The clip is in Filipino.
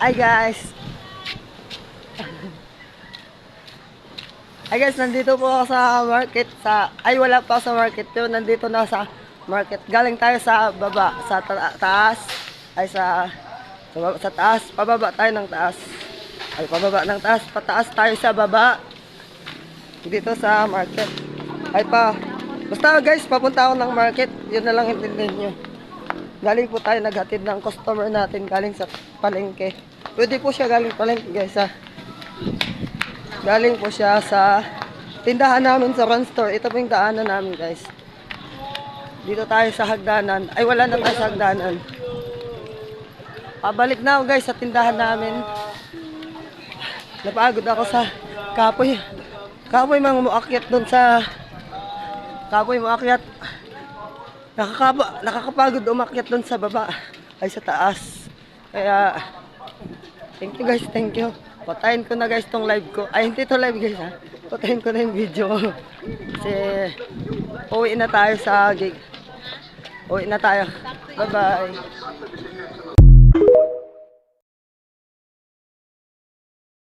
Hi guys! Hi guys, nandito po ako sa market ay wala pa ako sa market yun, nandito na sa market. Galing tayo sa baba, sa taas, ay sa taas, pababa tayo ng taas. Ay pababa ng taas, pataas tayo sa baba. Dito sa market. Basta guys, papunta ako ng market, yun na lang intindihin nyo. Galing po tayo naghatid ng customer natin galing sa palengke. Pwede po siya galing palengke guys ha. Galing po siya sa tindahan namin sa run store. Ito po yung daanan namin guys. Dito tayo sa hagdanan. Ay wala na tayo sa hagdanan. Pabalik na ako guys sa tindahan namin. Napagod ako sa kapoy. Kapoy mga muakyat doon sa kapoy muakyat. Nakakapagod umakyat doon sa baba. Ay sa taas. Kaya thank you guys, thank you. Patayin ko na guys tong live ko. Ay hindi to live guys ha. Patayin ko na yung video ko. Kasi uwi na tayo sa gig. Uwi na tayo. Bye bye.